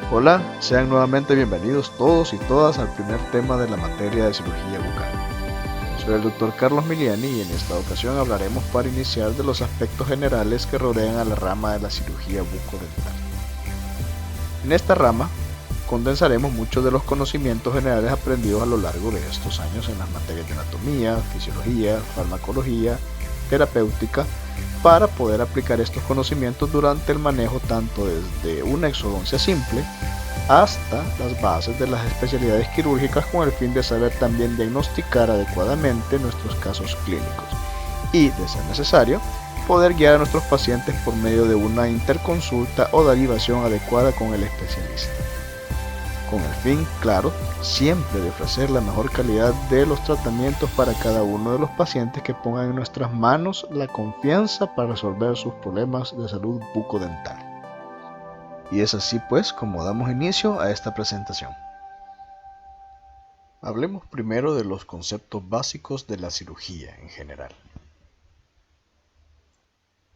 Hola, sean nuevamente bienvenidos todos y todas al primer tema de la materia de cirugía bucal. Soy el Dr. Carlos Miliani y en esta ocasión hablaremos para iniciar de los aspectos generales que rodean a la rama de la cirugía bucodental. En esta rama condensaremos muchos de los conocimientos generales aprendidos a lo largo de estos años en las materias de anatomía, fisiología, farmacología, terapéutica, para poder aplicar estos conocimientos durante el manejo tanto desde una exodoncia simple hasta las bases de las especialidades quirúrgicas con el fin de saber también diagnosticar adecuadamente nuestros casos clínicos y, de ser necesario, poder guiar a nuestros pacientes por medio de una interconsulta o derivación adecuada con el especialista. Con el fin, claro, siempre de ofrecer la mejor calidad de los tratamientos para cada uno de los pacientes que pongan en nuestras manos la confianza para resolver sus problemas de salud bucodental. Y es así pues como damos inicio a esta presentación. Hablemos primero de los conceptos básicos de la cirugía en general.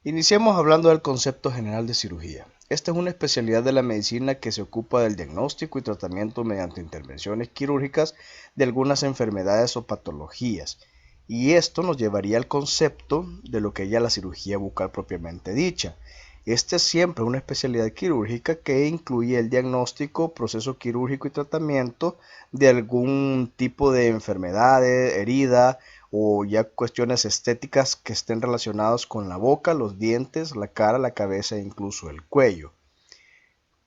Iniciemos hablando del concepto general de cirugía. Esta es una especialidad de la medicina que se ocupa del diagnóstico y tratamiento mediante intervenciones quirúrgicas de algunas enfermedades o patologías. Y esto nos llevaría al concepto de lo que es ya la cirugía bucal propiamente dicha. Esta es siempre una especialidad quirúrgica que incluye el diagnóstico, proceso quirúrgico y tratamiento de algún tipo de enfermedad, herida, o ya cuestiones estéticas que estén relacionadas con la boca, los dientes, la cara, la cabeza e incluso el cuello.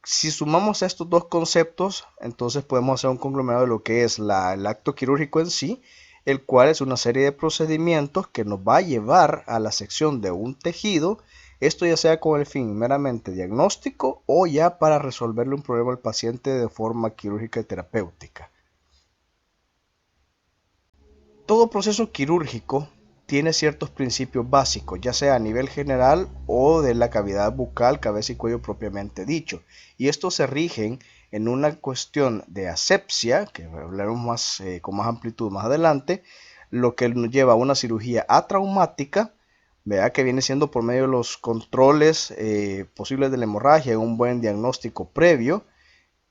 Si sumamos estos dos conceptos, entonces podemos hacer un conglomerado de lo que es el acto quirúrgico en sí, el cual es una serie de procedimientos que nos va a llevar a la sección de un tejido, esto ya sea con el fin meramente diagnóstico o ya para resolverle un problema al paciente de forma quirúrgica y terapéutica. Todo proceso quirúrgico tiene ciertos principios básicos, ya sea a nivel general o de la cavidad bucal, cabeza y cuello propiamente dicho. Y estos se rigen en una cuestión de asepsia, que hablaremos con más amplitud más adelante, lo que nos lleva a una cirugía atraumática, que viene siendo por medio de los controles posibles de la hemorragia, un buen diagnóstico previo,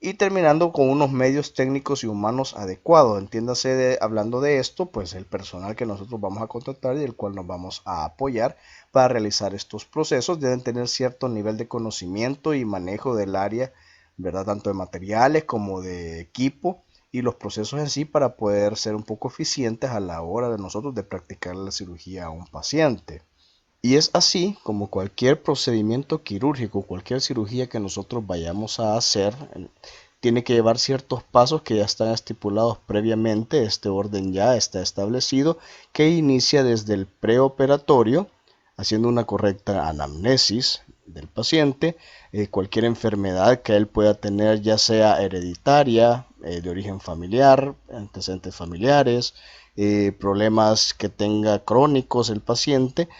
y terminando con unos medios técnicos y humanos adecuados. Entiéndase, hablando de esto, pues el personal que nosotros vamos a contratar y el cual nos vamos a apoyar para realizar estos procesos deben tener cierto nivel de conocimiento y manejo del área, ¿verdad? Tanto de materiales como de equipo y los procesos en sí para poder ser un poco eficientes a la hora de nosotros de practicar la cirugía a un paciente. Y es así como cualquier procedimiento quirúrgico, cualquier cirugía que nosotros vayamos a hacer, tiene que llevar ciertos pasos que ya están estipulados previamente. Este orden ya está establecido, que inicia desde el preoperatorio, haciendo una correcta anamnesis del paciente, cualquier enfermedad que él pueda tener, ya sea hereditaria, de origen familiar, antecedentes familiares, problemas que tenga crónicos el paciente,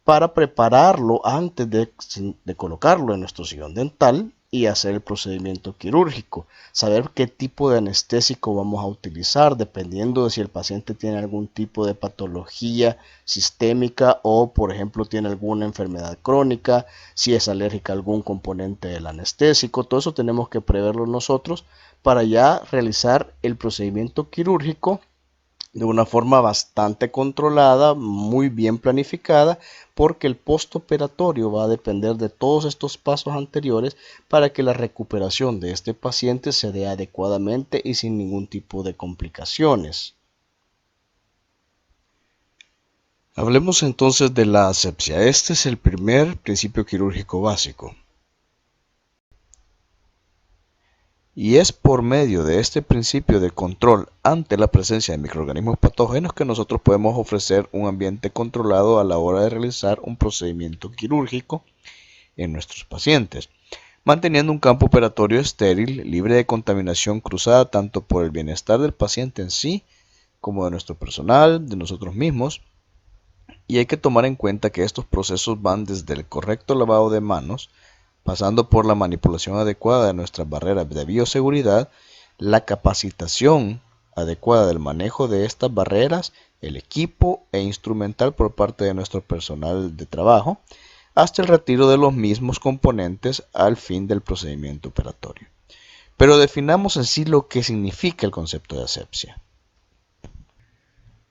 para prepararlo antes de colocarlo en nuestro sillón dental y hacer el procedimiento quirúrgico. Saber qué tipo de anestésico vamos a utilizar dependiendo de si el paciente tiene algún tipo de patología sistémica o, por ejemplo, tiene alguna enfermedad crónica, si es alérgica a algún componente del anestésico. Todo eso tenemos que preverlo nosotros para ya realizar el procedimiento quirúrgico de una forma bastante controlada, muy bien planificada, porque el postoperatorio va a depender de todos estos pasos anteriores para que la recuperación de este paciente se dé adecuadamente y sin ningún tipo de complicaciones. Hablemos entonces de la asepsia. Este es el primer principio quirúrgico básico. Y es por medio de este principio de control ante la presencia de microorganismos patógenos que nosotros podemos ofrecer un ambiente controlado a la hora de realizar un procedimiento quirúrgico en nuestros pacientes, manteniendo un campo operatorio estéril, libre de contaminación cruzada tanto por el bienestar del paciente en sí, como de nuestro personal, de nosotros mismos. Y hay que tomar en cuenta que estos procesos van desde el correcto lavado de manos, pasando por la manipulación adecuada de nuestras barreras de bioseguridad, la capacitación adecuada del manejo de estas barreras, el equipo e instrumental por parte de nuestro personal de trabajo, hasta el retiro de los mismos componentes al fin del procedimiento operatorio. Pero definamos en sí lo que significa el concepto de asepsia.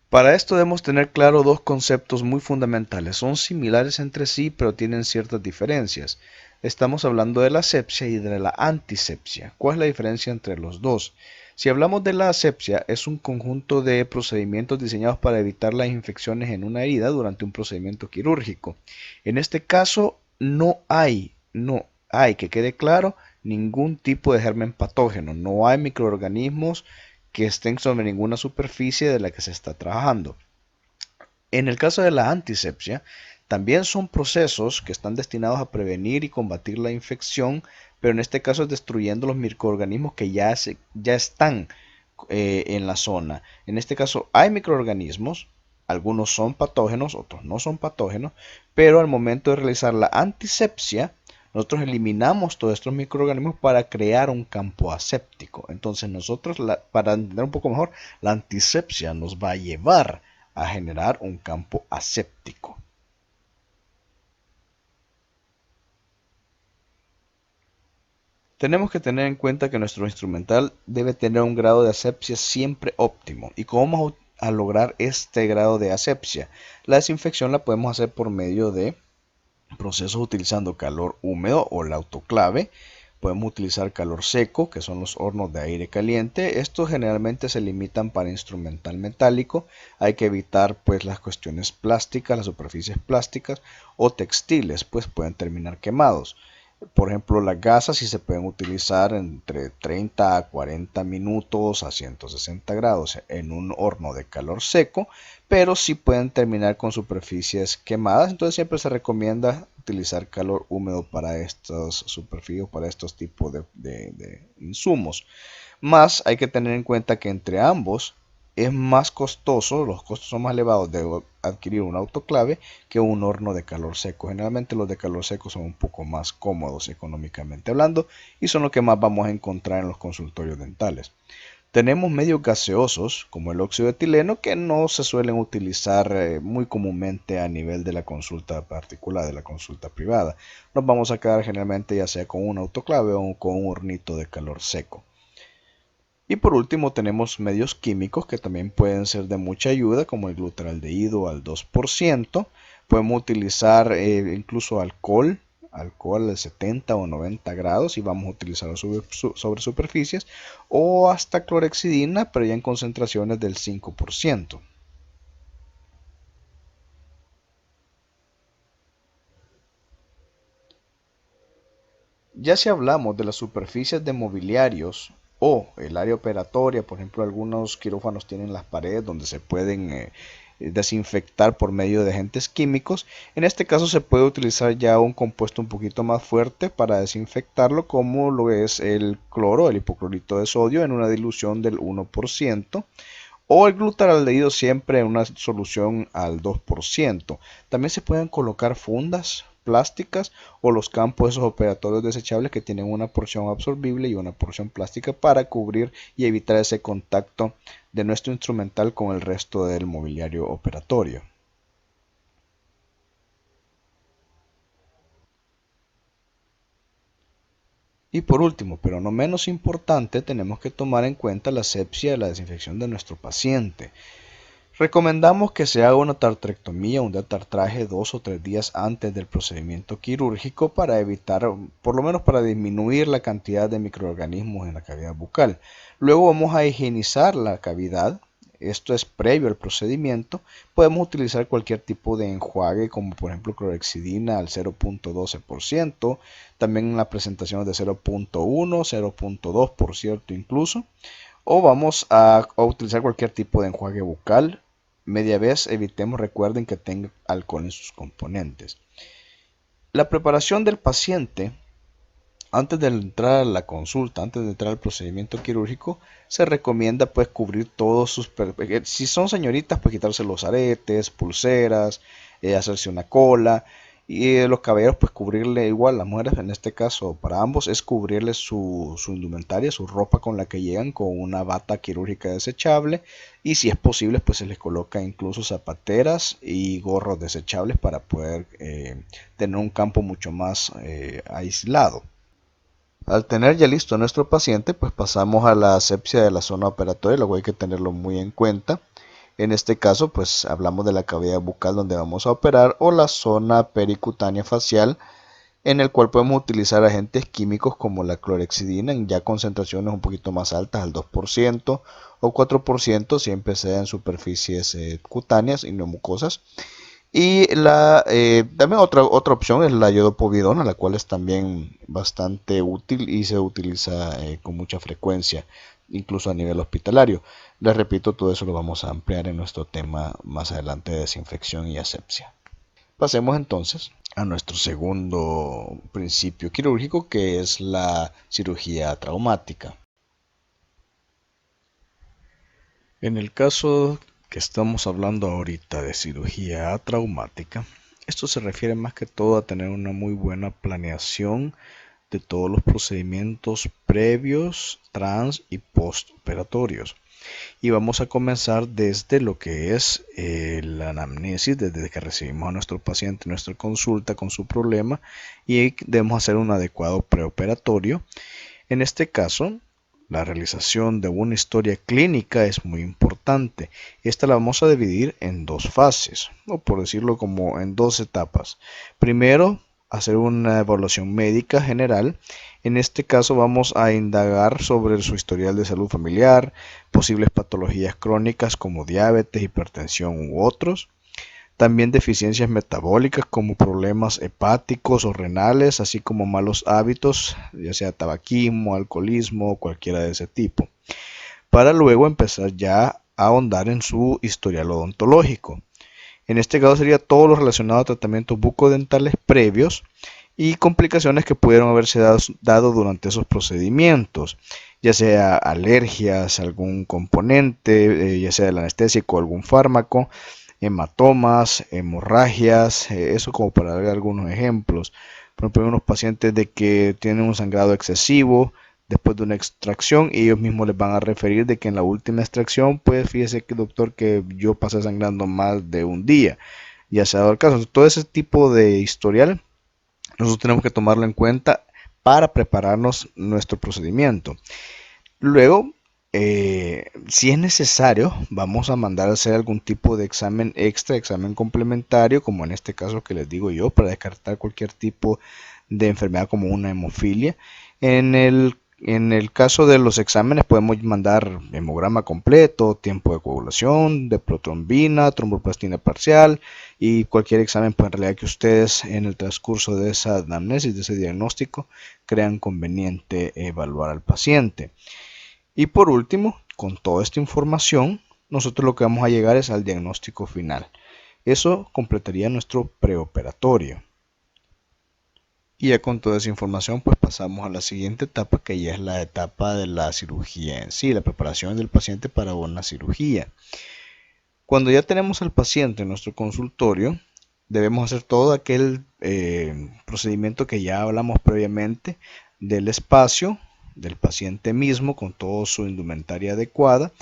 Para esto debemos tener claro dos conceptos muy fundamentales. Son similares entre sí, pero tienen ciertas diferencias. Estamos hablando de la asepsia y de la antisepsia. ¿Cuál es la diferencia entre los dos? Si hablamos de la asepsia, es un conjunto de procedimientos diseñados para evitar las infecciones en una herida durante un procedimiento quirúrgico. En este caso, no hay, que quede claro, ningún tipo de germen patógeno. No hay microorganismos que estén sobre ninguna superficie de la que se está trabajando. En el caso de la antisepsia, también son procesos que están destinados a prevenir y combatir la infección, pero en este caso es destruyendo los microorganismos que ya están en la zona. En este caso hay microorganismos, algunos son patógenos, otros no son patógenos, pero al momento de realizar la antisepsia, nosotros eliminamos todos estos microorganismos para crear un campo aséptico. Entonces nosotros, para entender un poco mejor, la antisepsia nos va a llevar a generar un campo aséptico. Tenemos que tener en cuenta que nuestro instrumental debe tener un grado de asepsia siempre óptimo. ¿Y cómo vamos a lograr este grado de asepsia? La desinfección la podemos hacer por medio de procesos utilizando calor húmedo o la autoclave. Podemos utilizar calor seco, que son los hornos de aire caliente. Estos generalmente se limitan para instrumental metálico. Hay que evitar pues las cuestiones plásticas, las superficies plásticas o textiles, pues pueden terminar quemados. Por ejemplo, las gasas sí se pueden utilizar entre 30 a 40 minutos a 160 grados en un horno de calor seco, pero sí pueden terminar con superficies quemadas. Entonces siempre se recomienda utilizar calor húmedo para estas superficies, para estos tipos de insumos. Más hay que tener en cuenta que entre ambos es más costoso, los costos son más elevados de adquirir un autoclave que un horno de calor seco. Generalmente los de calor seco son un poco más cómodos económicamente hablando y son lo que más vamos a encontrar en los consultorios dentales. Tenemos medios gaseosos como el óxido de etileno que no se suelen utilizar muy comúnmente a nivel de la consulta particular, de la consulta privada. Nos vamos a quedar generalmente ya sea con un autoclave o con un hornito de calor seco. Y por último tenemos medios químicos que también pueden ser de mucha ayuda, como el glutaraldehído al 2%. Podemos utilizar incluso alcohol de 70 o 90 grados y vamos a utilizarlo sobre superficies, o hasta clorhexidina, pero ya en concentraciones del 5%. Ya si hablamos de las superficies de mobiliarios o el área operatoria, por ejemplo, algunos quirófanos tienen las paredes donde se pueden desinfectar por medio de agentes químicos. En este caso se puede utilizar ya un compuesto un poquito más fuerte para desinfectarlo, como lo es el cloro, el hipoclorito de sodio, en una dilución del 1%. O el glutaraldehído siempre en una solución al 2%. También se pueden colocar fundas plásticas o los campos esos operatorios desechables que tienen una porción absorbible y una porción plástica para cubrir y evitar ese contacto de nuestro instrumental con el resto del mobiliario operatorio. Y por último, pero no menos importante, tenemos que tomar en cuenta la asepsia y la desinfección de nuestro paciente. Recomendamos que se haga una tartrectomía, un detartraje 2 o 3 días antes del procedimiento quirúrgico para evitar, por lo menos para disminuir la cantidad de microorganismos en la cavidad bucal. Luego vamos a higienizar la cavidad. Esto es previo al procedimiento. Podemos utilizar cualquier tipo de enjuague, como por ejemplo clorhexidina al 0.12%, también en la presentación de 0.1, 0.2 por cierto incluso. O vamos a utilizar cualquier tipo de enjuague bucal. Media vez evitemos, recuerden que tenga alcohol en sus componentes. La preparación del paciente antes de entrar a la consulta, antes de entrar al procedimiento quirúrgico, se recomienda pues cubrir todos sus... Si son señoritas, pues quitarse los aretes, pulseras, hacerse una cola. Y los caballeros pues cubrirle igual, las mujeres en este caso para ambos es cubrirle su indumentaria, su ropa con la que llegan con una bata quirúrgica desechable. Y si es posible pues se les coloca incluso zapateras y gorros desechables para poder tener un campo mucho más aislado. Al tener ya listo a nuestro paciente, pues pasamos a la asepsia de la zona operatoria, lo cual hay que tenerlo muy en cuenta. En este caso, pues hablamos de la cavidad bucal donde vamos a operar o la zona pericutánea facial, en el cual podemos utilizar agentes químicos como la clorhexidina en ya concentraciones un poquito más altas, al 2% o 4%, siempre sea en superficies cutáneas y no mucosas. Y también otra opción es la iodopovidona, la cual es también bastante útil y se utiliza con mucha frecuencia, incluso a nivel hospitalario. Les repito, todo eso lo vamos a ampliar en nuestro tema más adelante de desinfección y asepsia. Pasemos entonces a nuestro segundo principio quirúrgico, que es la cirugía traumática. En el caso que estamos hablando ahorita de cirugía traumática, esto se refiere más que todo a tener una muy buena planeación de todos los procedimientos previos, trans y postoperatorios. Y vamos a comenzar desde lo que es la anamnesis, desde que recibimos a nuestro paciente, nuestra consulta con su problema, y debemos hacer un adecuado preoperatorio. En este caso, la realización de una historia clínica es muy importante. Esta la vamos a dividir en dos fases, o por decirlo como en dos etapas. Primero, hacer una evaluación médica general. En este caso vamos a indagar sobre su historial de salud familiar, posibles patologías crónicas como diabetes, hipertensión u otros. También deficiencias metabólicas como problemas hepáticos o renales, así como malos hábitos, ya sea tabaquismo, alcoholismo o cualquiera de ese tipo, para luego empezar ya a ahondar en su historial odontológico. En este caso sería todo lo relacionado a tratamientos bucodentales previos y complicaciones que pudieron haberse dado durante esos procedimientos, ya sea alergias, algún componente, ya sea el anestésico o algún fármaco, hematomas, hemorragias, eso como para dar algunos ejemplos. Por ejemplo, hay unos pacientes de que tienen un sangrado excesivo después de una extracción y ellos mismos les van a referir de que en la última extracción, pues fíjese que doctor que yo pasé sangrando más de un día, ya se ha dado el caso. Todo ese tipo de historial nosotros tenemos que tomarlo en cuenta para prepararnos nuestro procedimiento. Luego, si es necesario, vamos a mandar a hacer algún tipo de examen extra, examen complementario, como en este caso que les digo yo, para descartar cualquier tipo de enfermedad como una hemofilia. En el caso de los exámenes podemos mandar hemograma completo, tiempo de coagulación, de protrombina, tromboplastina parcial y cualquier examen pues, en realidad que ustedes en el transcurso de esa anamnesis, de ese diagnóstico, crean conveniente evaluar al paciente. Y por último, con toda esta información, nosotros lo que vamos a llegar es al diagnóstico final. Eso completaría nuestro preoperatorio. Y ya con toda esa información, pues pasamos a la siguiente etapa, que ya es la etapa de la cirugía en sí, la preparación del paciente para una cirugía. Cuando ya tenemos al paciente en nuestro consultorio, debemos hacer todo aquel procedimiento que ya hablamos previamente del espacio del paciente mismo con toda su indumentaria adecuada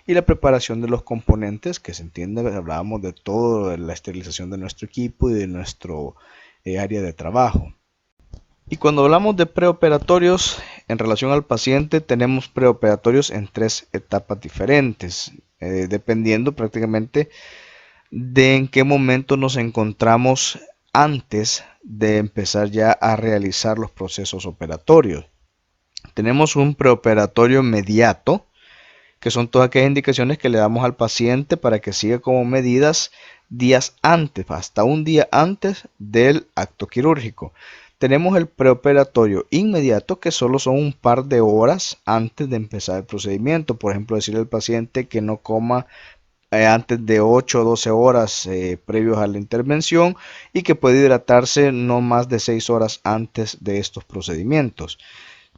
y la preparación de los componentes, que se entiende, hablábamos de todo, de la esterilización de nuestro equipo y de nuestro área de trabajo. Y cuando hablamos de preoperatorios en relación al paciente, tenemos preoperatorios en tres etapas diferentes, dependiendo prácticamente de en qué momento nos encontramos antes de empezar ya a realizar los procesos operatorios. Tenemos un preoperatorio inmediato, que son todas aquellas indicaciones que le damos al paciente para que siga como medidas días antes, hasta un día antes del acto quirúrgico. Tenemos el preoperatorio inmediato, que solo son un par de horas antes de empezar el procedimiento. Por ejemplo, decirle al paciente que no coma antes de 8 o 12 horas previos a la intervención y que puede hidratarse no más de 6 horas antes de estos procedimientos.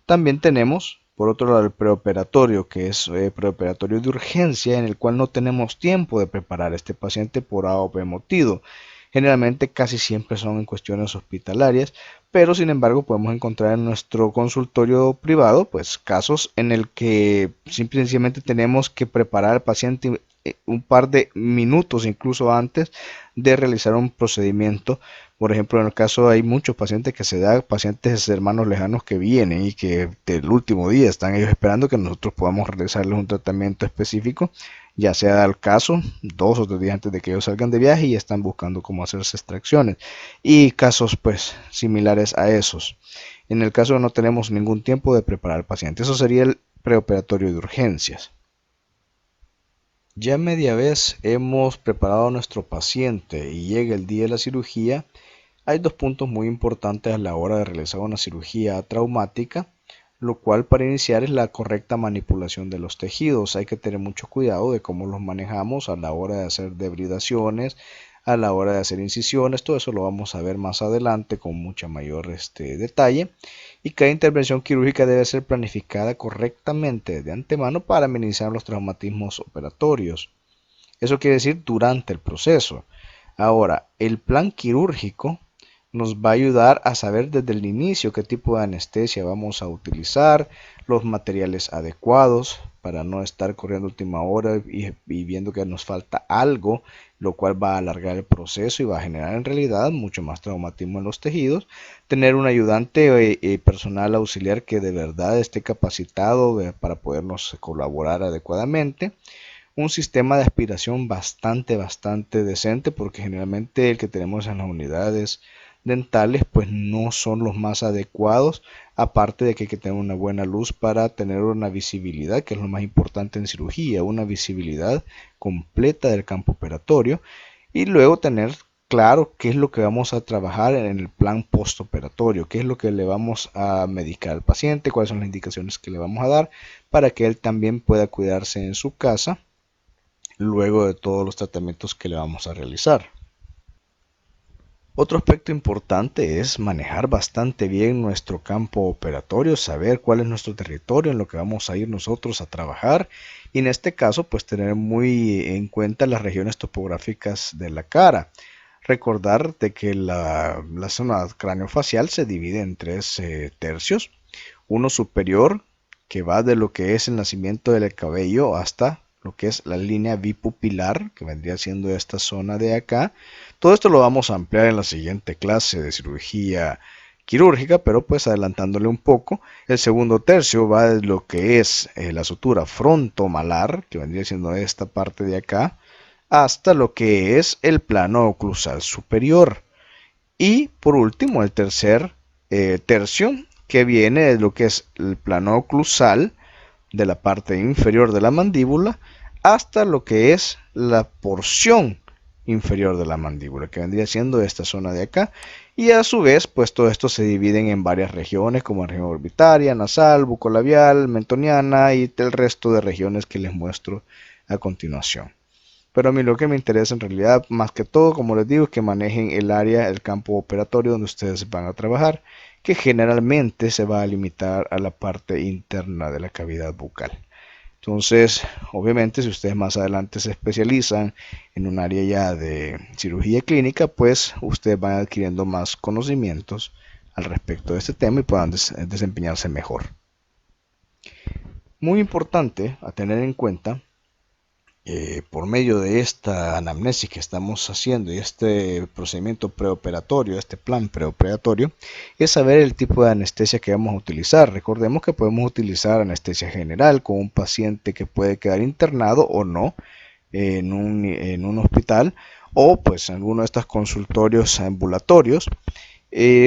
También tenemos, por otro lado, el preoperatorio, que es preoperatorio de urgencia, en el cual no tenemos tiempo de preparar a este paciente por A o B motivo. Generalmente casi siempre son en cuestiones hospitalarias, pero sin embargo podemos encontrar en nuestro consultorio privado pues casos en el que simplemente tenemos que preparar al paciente un par de minutos incluso antes de realizar un procedimiento. Por ejemplo, en el caso hay muchos pacientes que se da, pacientes hermanos lejanos que vienen y que del último día están ellos esperando que nosotros podamos realizarles un tratamiento específico, ya sea el caso 2 o 3 días antes de que ellos salgan de viaje y están buscando cómo hacerse extracciones, y casos pues similares a esos. En el caso no tenemos ningún tiempo de preparar al paciente, eso sería el preoperatorio de urgencias. Ya media vez hemos preparado a nuestro paciente y llega el día de la cirugía, hay dos puntos muy importantes a la hora de realizar una cirugía traumática, lo cual para iniciar es la correcta manipulación de los tejidos. Hay que tener mucho cuidado de cómo los manejamos a la hora de hacer debridaciones, a la hora de hacer incisiones. Todo eso lo vamos a ver más adelante con mucha mayor detalle. Y cada intervención quirúrgica debe ser planificada correctamente de antemano para minimizar los traumatismos operatorios. Eso quiere decir durante el proceso. Ahora, el plan quirúrgico nos va a ayudar a saber desde el inicio qué tipo de anestesia vamos a utilizar, los materiales adecuados para no estar corriendo última hora y viendo que nos falta algo, lo cual va a alargar el proceso y va a generar en realidad mucho más traumatismo en los tejidos. Tener un ayudante personal auxiliar que de verdad esté capacitado para podernos colaborar adecuadamente, un sistema de aspiración bastante decente, porque generalmente el que tenemos en las unidades dentales pues no son los más adecuados, aparte de que hay que tener una buena luz para tener una visibilidad, que es lo más importante en cirugía, una visibilidad completa del campo operatorio, y luego tener claro qué es lo que vamos a trabajar en el plan postoperatorio, qué es lo que le vamos a medicar al paciente, cuáles son las indicaciones que le vamos a dar para que él también pueda cuidarse en su casa luego de todos los tratamientos que le vamos a realizar. Otro aspecto importante es manejar bastante bien nuestro campo operatorio, saber cuál es nuestro territorio en lo que vamos a ir nosotros a trabajar, y en este caso pues tener muy en cuenta las regiones topográficas de la cara. Recordar de que la zona craneofacial se divide en tres tercios, uno superior que va de lo que es el nacimiento del cabello hasta lo que es la línea bipupilar, que vendría siendo esta zona de acá. Todo esto lo vamos a ampliar en la siguiente clase de cirugía quirúrgica, pero pues adelantándole un poco. El segundo tercio va de lo que es la sutura frontomalar, que vendría siendo esta parte de acá, hasta lo que es el plano oclusal superior. Y por último, el tercer tercio, que viene de lo que es el plano oclusal de la parte inferior de la mandíbula hasta lo que es la porción inferior de la mandíbula, que vendría siendo esta zona de acá. Y a su vez, pues todo esto se divide en varias regiones, como la región orbitaria, nasal, bucolabial, mentoniana y el resto de regiones que les muestro a continuación. Pero a mí lo que me interesa en realidad, más que todo, como les digo, es que manejen el área, el campo operatorio donde ustedes van a trabajar, que generalmente se va a limitar a la parte interna de la cavidad bucal. Entonces, obviamente, si ustedes más adelante se especializan en un área ya de cirugía clínica, pues ustedes van adquiriendo más conocimientos al respecto de este tema y puedan desempeñarse mejor. Muy importante a tener en cuenta por medio de esta anamnesis que estamos haciendo y este procedimiento preoperatorio, este plan preoperatorio, es saber el tipo de anestesia que vamos a utilizar. Recordemos que podemos utilizar anestesia general con un paciente que puede quedar internado o no en un hospital, o pues en alguno de estos consultorios ambulatorios.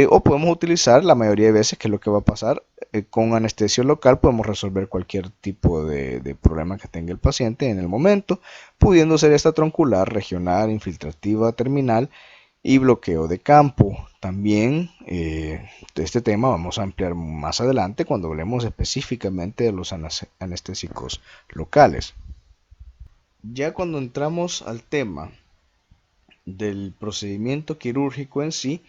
O podemos utilizar la mayoría de veces, que es lo que va a pasar, con anestesia local podemos resolver cualquier tipo de problema que tenga el paciente en el momento, pudiendo ser esta troncular, regional, infiltrativa, terminal y bloqueo de campo. También de este tema vamos a ampliar más adelante cuando hablemos específicamente de los anestésicos locales. Ya cuando entramos al tema del procedimiento quirúrgico en sí,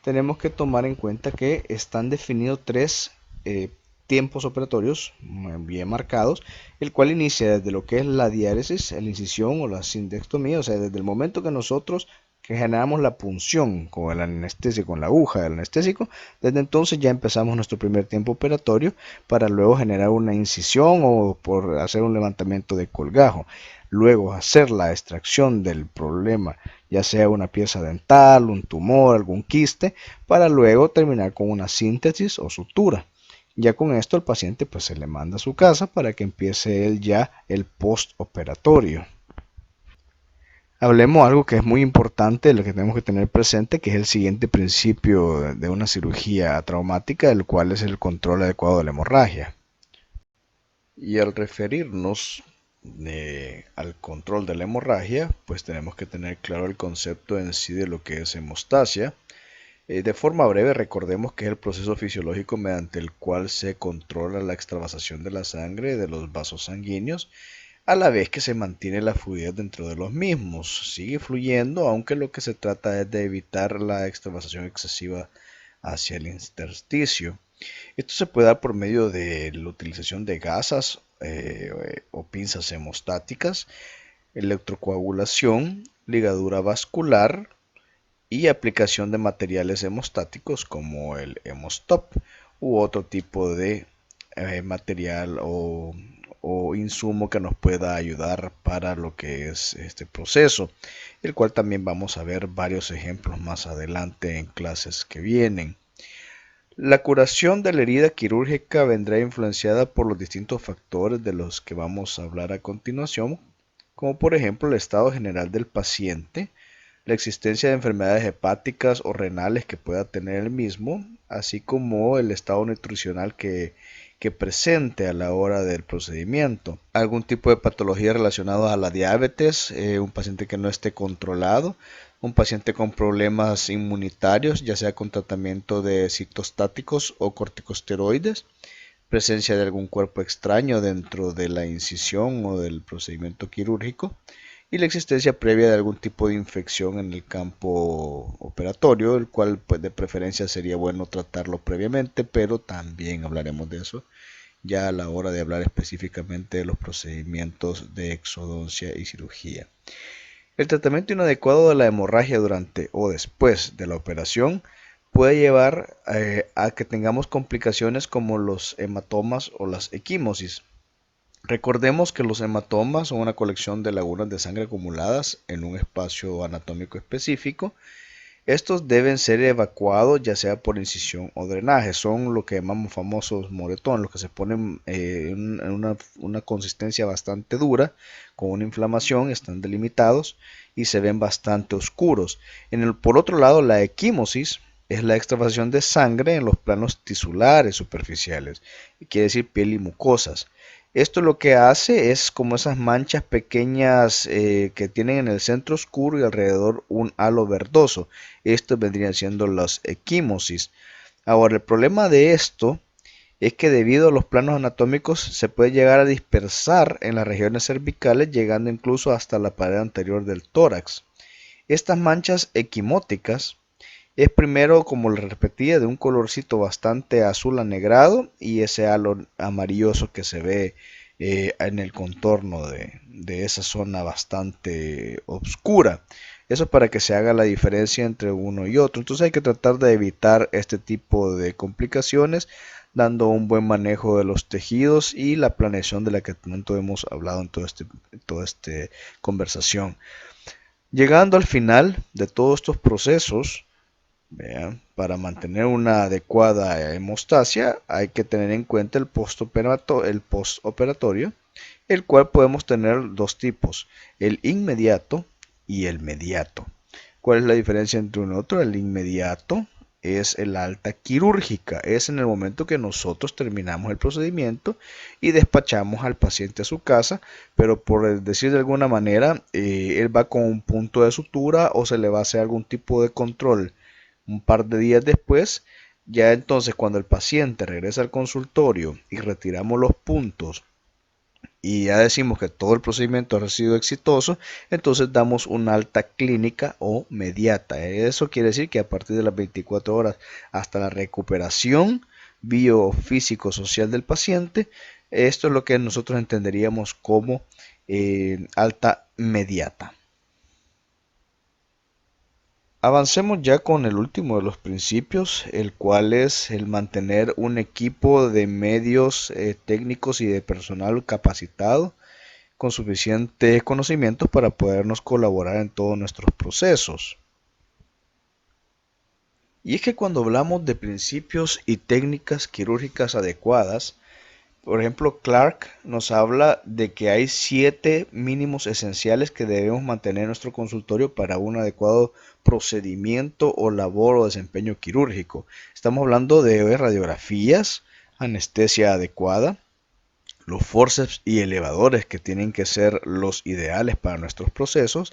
tenemos que tomar en cuenta que están definidos tres tiempos operatorios bien marcados, el cual inicia desde lo que es la diáresis, la incisión o la sindectomía, o sea, desde el momento que nosotros que generamos la punción con el anestésico, con la aguja del anestésico, desde entonces ya empezamos nuestro primer tiempo operatorio para luego generar una incisión o por hacer un levantamiento de colgajo. Luego hacer la extracción del problema, ya sea una pieza dental, un tumor, algún quiste, para luego terminar con una síntesis o sutura. Ya con esto el paciente pues se le manda a su casa para que empiece él ya el postoperatorio. Hablemos algo que es muy importante, lo que tenemos que tener presente, que es el siguiente principio de una cirugía traumática, el cual es el control adecuado de la hemorragia. Y al referirnos al control de la hemorragia, pues tenemos que tener claro el concepto en sí de lo que es hemostasia. De forma breve, recordemos que es el proceso fisiológico mediante el cual se controla la extravasación de la sangre de los vasos sanguíneos, a la vez que se mantiene la fluidez dentro de los mismos. Sigue fluyendo, aunque lo que se trata es de evitar la extravasación excesiva hacia el intersticio. Esto se puede dar por medio de la utilización de gasas o pinzas hemostáticas, electrocoagulación, ligadura vascular y aplicación de materiales hemostáticos como el hemostop u otro tipo de material o insumo que nos pueda ayudar para lo que es este proceso, el cual también vamos a ver varios ejemplos más adelante en clases que vienen. La curación de la herida quirúrgica vendrá influenciada por los distintos factores de los que vamos a hablar a continuación, como por ejemplo el estado general del paciente, la existencia de enfermedades hepáticas o renales que pueda tener el mismo, así como el estado nutricional que presente a la hora del procedimiento. Algún tipo de patología relacionada a la diabetes, un paciente que no esté controlado, un paciente con problemas inmunitarios, ya sea con tratamiento de citostáticos o corticosteroides, presencia de algún cuerpo extraño dentro de la incisión o del procedimiento quirúrgico, y la existencia previa de algún tipo de infección en el campo operatorio, el cual pues de preferencia sería bueno tratarlo previamente, pero también hablaremos de eso ya a la hora de hablar específicamente de los procedimientos de exodoncia y cirugía. El tratamiento inadecuado de la hemorragia durante o después de la operación puede llevar a que tengamos complicaciones como los hematomas o las equimosis. Recordemos que los hematomas son una colección de lagunas de sangre acumuladas en un espacio anatómico específico. Estos deben ser evacuados ya sea por incisión o drenaje. Son lo que llamamos famosos moretones, los que se ponen en una consistencia bastante dura, con una inflamación, están delimitados y se ven bastante oscuros. Por otro lado, la equimosis es la extravasación de sangre en los planos tisulares superficiales, quiere decir piel y mucosas. Esto lo que hace es como esas manchas pequeñas que tienen en el centro oscuro y alrededor un halo verdoso. Estos vendrían siendo las equimosis. Ahora, el problema de esto es que debido a los planos anatómicos se puede llegar a dispersar en las regiones cervicales, llegando incluso hasta la pared anterior del tórax. Estas manchas equimóticas es primero, como les repetía, de un colorcito bastante azul anegrado y ese halo amarilloso que se ve en el contorno de esa zona bastante oscura. Eso es para que se haga la diferencia entre uno y otro. Entonces hay que tratar de evitar este tipo de complicaciones, dando un buen manejo de los tejidos y la planeación de la que tanto hemos hablado en toda esta conversación. Llegando al final de todos estos procesos, vean, para mantener una adecuada hemostasia hay que tener en cuenta el postoperatorio, el cual podemos tener dos tipos, el inmediato y el mediato. ¿Cuál es la diferencia entre uno y otro? El inmediato es el alta quirúrgica, es en el momento que nosotros terminamos el procedimiento y despachamos al paciente a su casa, pero por decir de alguna manera, él va con un punto de sutura o se le va a hacer algún tipo de control un par de días después. Ya entonces cuando el paciente regresa al consultorio y retiramos los puntos y ya decimos que todo el procedimiento ha sido exitoso, entonces damos una alta clínica o mediata. Eso quiere decir que a partir de las 24 horas hasta la recuperación biofísico-social del paciente, esto es lo que nosotros entenderíamos como alta mediata. Avancemos ya con el último de los principios, el cual es el mantener un equipo de medios técnicos y de personal capacitado con suficientes conocimientos para podernos colaborar en todos nuestros procesos. Y es que cuando hablamos de principios y técnicas quirúrgicas adecuadas, por ejemplo, Clark nos habla de que hay 7 mínimos esenciales que debemos mantener en nuestro consultorio para un adecuado procedimiento o labor o desempeño quirúrgico. Estamos hablando de radiografías, anestesia adecuada, los forceps y elevadores que tienen que ser los ideales para nuestros procesos,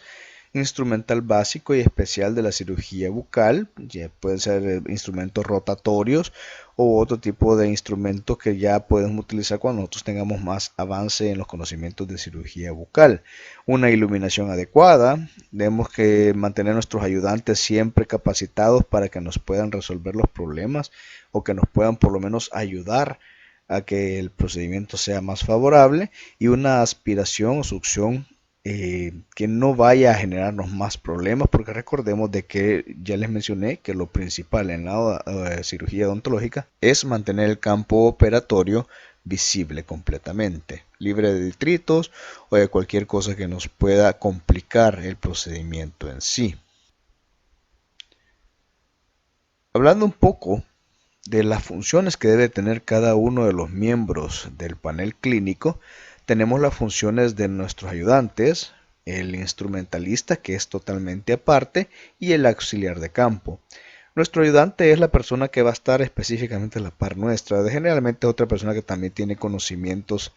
instrumental básico y especial de la cirugía bucal, ya pueden ser instrumentos rotatorios o otro tipo de instrumentos que ya podemos utilizar cuando nosotros tengamos más avance en los conocimientos de cirugía bucal. Una iluminación adecuada, tenemos que mantener a nuestros ayudantes siempre capacitados para que nos puedan resolver los problemas o que nos puedan por lo menos ayudar a que el procedimiento sea más favorable, y una aspiración o succión que no vaya a generarnos más problemas, porque recordemos de que ya les mencioné que lo principal en la cirugía odontológica es mantener el campo operatorio visible completamente, libre de detritos o de cualquier cosa que nos pueda complicar el procedimiento en sí. Hablando un poco de las funciones que debe tener cada uno de los miembros del panel clínico, tenemos las funciones de nuestros ayudantes, el instrumentalista, que es totalmente aparte, y el auxiliar de campo. Nuestro ayudante es la persona que va a estar específicamente a la par nuestra. Generalmente es otra persona que también tiene conocimientos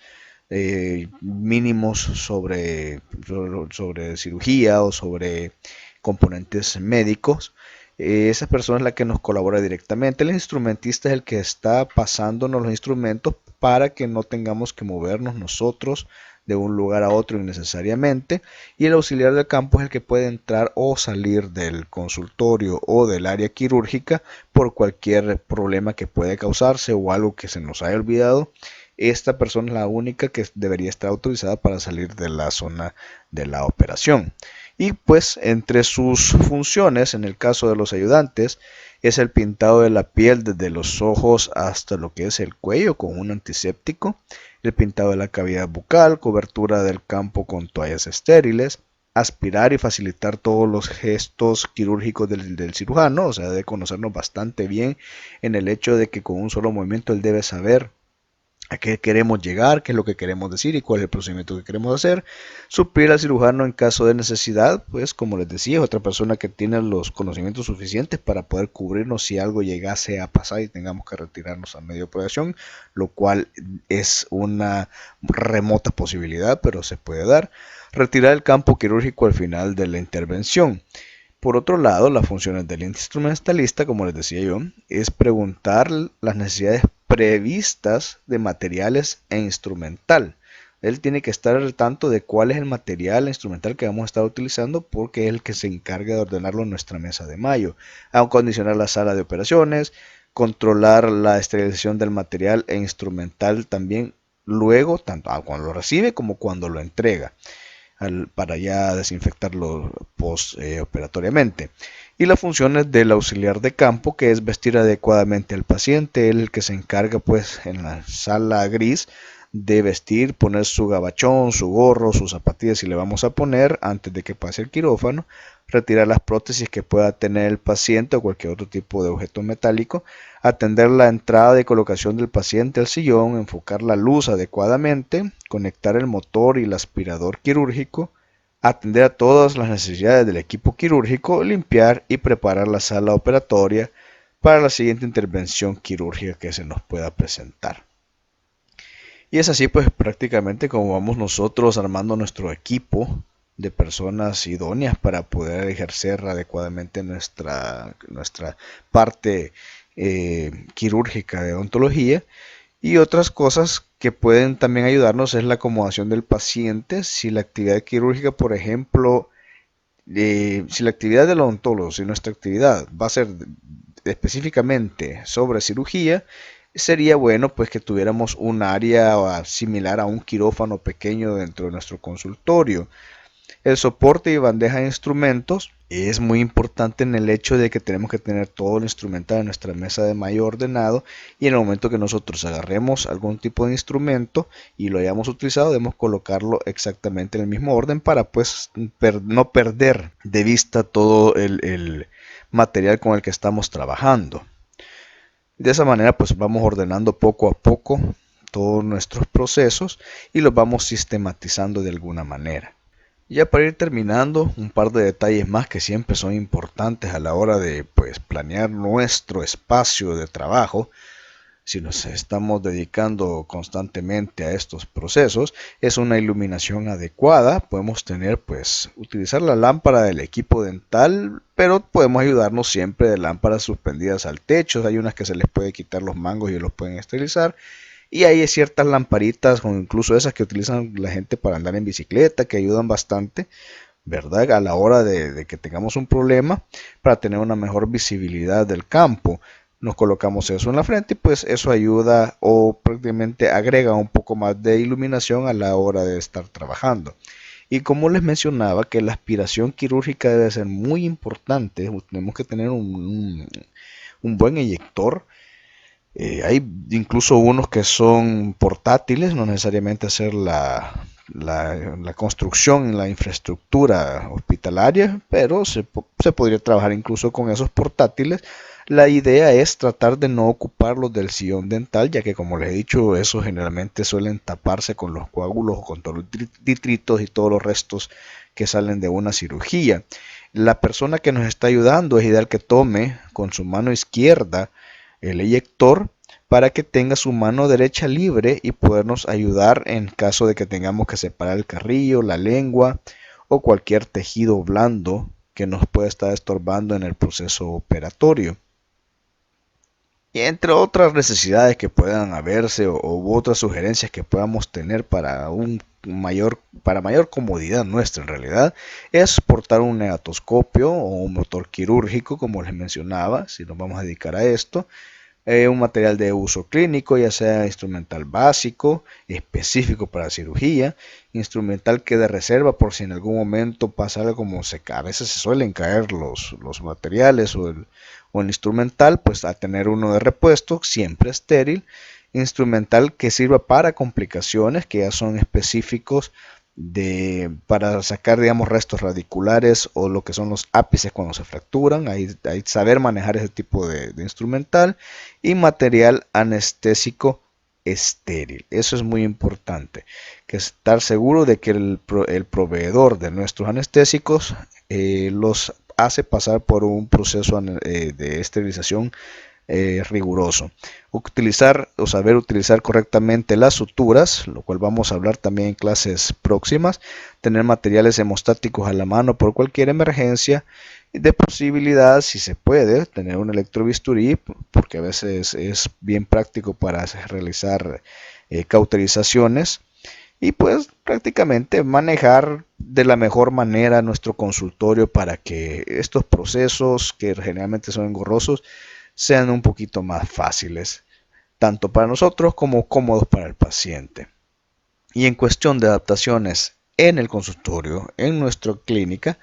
mínimos sobre cirugía o sobre componentes médicos. Esa persona es la que nos colabora directamente. El instrumentista es el que está pasándonos los instrumentos para que no tengamos que movernos nosotros de un lugar a otro innecesariamente, y el auxiliar del campo es el que puede entrar o salir del consultorio o del área quirúrgica por cualquier problema que puede causarse o algo que se nos haya olvidado. Esta persona es la única que debería estar autorizada para salir de la zona de la operación. Y pues entre sus funciones, en el caso de los ayudantes, es el pintado de la piel desde los ojos hasta lo que es el cuello con un antiséptico, el pintado de la cavidad bucal, cobertura del campo con toallas estériles, aspirar y facilitar todos los gestos quirúrgicos del cirujano, o sea, debe conocernos bastante bien en el hecho de que con un solo movimiento él debe saber a qué queremos llegar, qué es lo que queremos decir y cuál es el procedimiento que queremos hacer. Suplir al cirujano en caso de necesidad, pues como les decía, es otra persona que tiene los conocimientos suficientes para poder cubrirnos si algo llegase a pasar y tengamos que retirarnos a medio operación, lo cual es una remota posibilidad, pero se puede dar. Retirar el campo quirúrgico al final de la intervención. Por otro lado, las funciones del instrumentalista, como les decía yo, es preguntar las necesidades previstas de materiales e instrumental. Él tiene que estar al tanto de cuál es el material instrumental que vamos a estar utilizando, porque es el que se encarga de ordenarlo en nuestra mesa de mayo. Acondicionar la sala de operaciones, controlar la esterilización del material e instrumental también luego, tanto cuando lo recibe como cuando lo entrega, para ya desinfectarlo postoperatoriamente. Y las funciones del auxiliar de campo, que es vestir adecuadamente al paciente, él el que se encarga pues en la sala gris de vestir, poner su gabachón, su gorro, sus zapatillas si le vamos a poner antes de que pase el quirófano, retirar las prótesis que pueda tener el paciente o cualquier otro tipo de objeto metálico, atender la entrada y colocación del paciente al sillón, enfocar la luz adecuadamente, conectar el motor y el aspirador quirúrgico, atender a todas las necesidades del equipo quirúrgico, limpiar y preparar la sala operatoria para la siguiente intervención quirúrgica que se nos pueda presentar. Y es así pues prácticamente como vamos nosotros armando nuestro equipo de personas idóneas para poder ejercer adecuadamente nuestra parte quirúrgica de odontología. Y otras cosas que pueden también ayudarnos es la acomodación del paciente. Si la actividad quirúrgica, por ejemplo, si la actividad del odontólogo, si nuestra actividad va a ser específicamente sobre cirugía, sería bueno pues que tuviéramos un área similar a un quirófano pequeño dentro de nuestro consultorio. El soporte y bandeja de instrumentos es muy importante en el hecho de que tenemos que tener todo el instrumental en nuestra mesa de mayo ordenado, y en el momento que nosotros agarremos algún tipo de instrumento y lo hayamos utilizado, debemos colocarlo exactamente en el mismo orden para pues no perder de vista todo el material con el que estamos trabajando. De esa manera pues vamos ordenando poco a poco todos nuestros procesos y los vamos sistematizando de alguna manera. Ya para ir terminando, un par de detalles más que siempre son importantes a la hora de pues planear nuestro espacio de trabajo. Si nos estamos dedicando constantemente a estos procesos, es una iluminación adecuada. Podemos tener pues utilizar la lámpara del equipo dental, pero podemos ayudarnos siempre de lámparas suspendidas al techo. Hay unas que se les puede quitar los mangos y los pueden esterilizar. Y hay ciertas lamparitas, o incluso esas que utilizan la gente para andar en bicicleta, que ayudan bastante, ¿verdad? A la hora de que tengamos un problema, para tener una mejor visibilidad del campo. Nos colocamos eso en la frente y pues eso ayuda o prácticamente agrega un poco más de iluminación a la hora de estar trabajando. Y como les mencionaba que la aspiración quirúrgica debe ser muy importante, tenemos que tener un buen eyector. Hay incluso unos que son portátiles, no necesariamente hacer la construcción, la infraestructura hospitalaria, pero se podría trabajar incluso con esos portátiles. La idea es tratar de no ocuparlos del sillón dental, ya que como les he dicho, esos generalmente suelen taparse con los coágulos o con todos los detritos y todos los restos que salen de una cirugía. La persona que nos está ayudando es ideal que tome con su mano izquierda el eyector para que tenga su mano derecha libre y podernos ayudar en caso de que tengamos que separar el carrillo, la lengua o cualquier tejido blando que nos pueda estar estorbando en el proceso operatorio. Y entre otras necesidades que puedan haberse u otras sugerencias que podamos tener para mayor comodidad nuestra en realidad, es portar un negatoscopio o un motor quirúrgico, como les mencionaba, si nos vamos a dedicar a esto. Un material de uso clínico, ya sea instrumental básico, específico para cirugía, instrumental que de reserva por si en algún momento pasa algo como a veces se suelen caer los materiales o el instrumental, pues a tener uno de repuesto, siempre estéril, instrumental que sirva para complicaciones que ya son específicos para sacar, digamos, restos radiculares o lo que son los ápices cuando se fracturan. Hay saber manejar ese tipo de instrumental, y material anestésico estéril. Eso es muy importante, que estar seguro de que el proveedor de nuestros anestésicos los hace pasar por un proceso de esterilización riguroso. Utilizar o saber utilizar correctamente las suturas, lo cual vamos a hablar también en clases próximas. Tener materiales hemostáticos a la mano por cualquier emergencia. De posibilidad, si se puede, tener un electrobisturí, porque a veces es bien práctico para realizar cauterizaciones. Y pues prácticamente manejar de la mejor manera nuestro consultorio para que estos procesos, que generalmente son engorrosos, sean un poquito más fáciles, tanto para nosotros como cómodos para el paciente. Y en cuestión de adaptaciones en el consultorio, en nuestra clínica,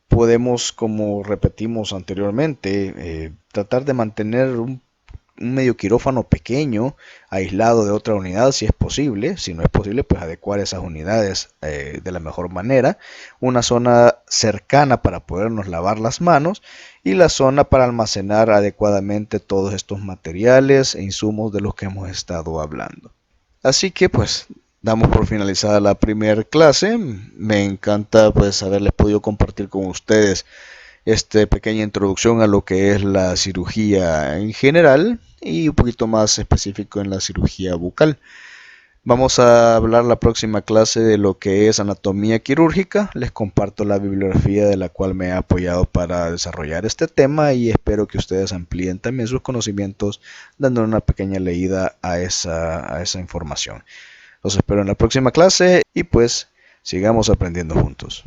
podemos, como repetimos anteriormente, tratar de mantener un medio quirófano pequeño, aislado de otra unidad si es posible. Si no es posible, pues adecuar esas unidades de la mejor manera. Una zona cercana para podernos lavar las manos y la zona para almacenar adecuadamente todos estos materiales e insumos de los que hemos estado hablando. Así que pues damos por finalizada la primera clase. Me encanta pues haberles podido compartir con ustedes esta pequeña introducción a lo que es la cirugía en general y un poquito más específico en la cirugía bucal. Vamos a hablar la próxima clase de lo que es anatomía quirúrgica. Les comparto la bibliografía de la cual me he apoyado para desarrollar este tema, y espero que ustedes amplíen también sus conocimientos dando una pequeña leída a esa información. Los espero en la próxima clase y pues sigamos aprendiendo juntos.